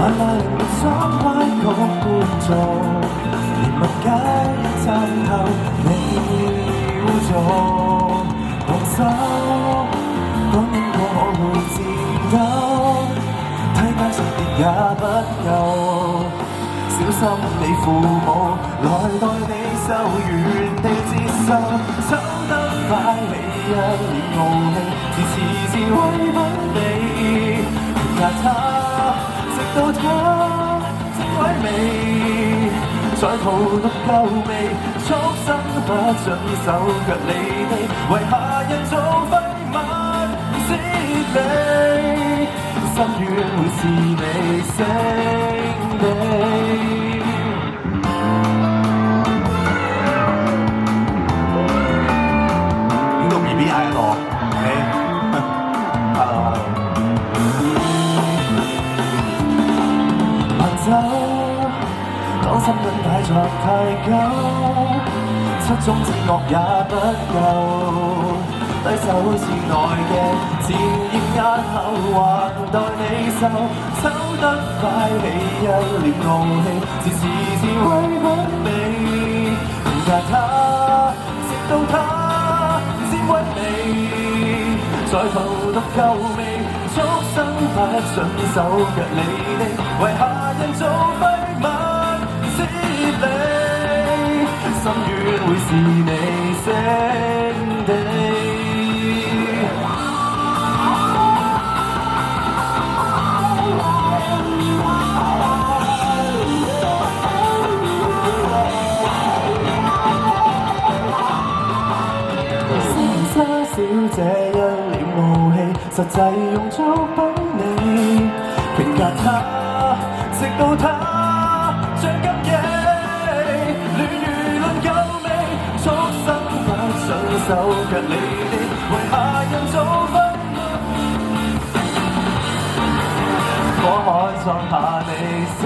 萬萬人的裝歪曲觀眾，連物解參透你污糟，動手講因果我會戰鬥，睇單純別也不夠，小心你父母來代你受，原地接受，走得快你一臉傲氣，遲遲為不你評價他，直到他正萎靡，再荼毒夠味，畜生不准手腳離地，為下人做廢物撕你，心願會是你勝利。當心癮太作太久，七種之惡也不夠，低手前內嘅前熱壓後還待你受，走得快起一臉傲氣，時為不美，評價他，直到他先屈你，再荼毒夠味，畜生不准手腳離地，為下人做廢物。心願會是你勝地。先生小姐一臉傲氣，實際用足品你評價他，直到他像金翼。手腳離地，為下人做廢物，我看創下你勝。